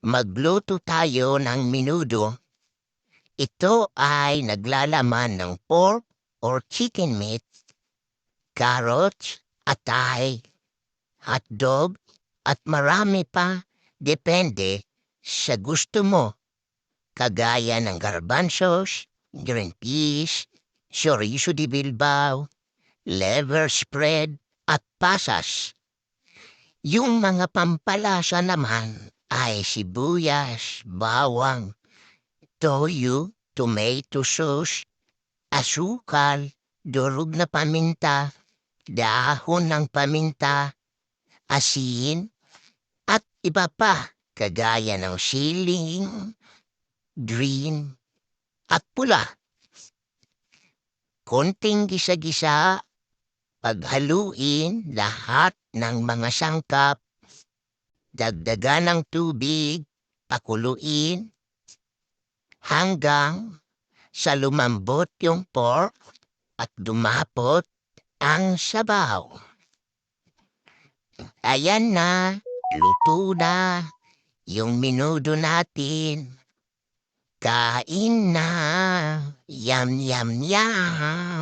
Magluto tayo ng menudo. Ito ay naglalaman ng pork or chicken meat, carrots, atay, hotdog, at marami pa depende sa gusto mo, kagaya ng garbanzos, green peas, chorizo de bilbao, liver spread, at pasas. Yung mga pampalasa naman ay sibuyas, bawang, toyo, tomato sauce, asukal, durog na paminta, dahon ng paminta, asin, at iba pa kagaya ng siling, green, at pula. Konting gisa-gisa, paghaluin lahat ng mga sangkap, dagdagan ng tubig, pakuluin, hanggang sa lumambot yung pork at dumapot ang sabaw. Ayan na, luto na yung menudo natin. Kain na, yum yum yum.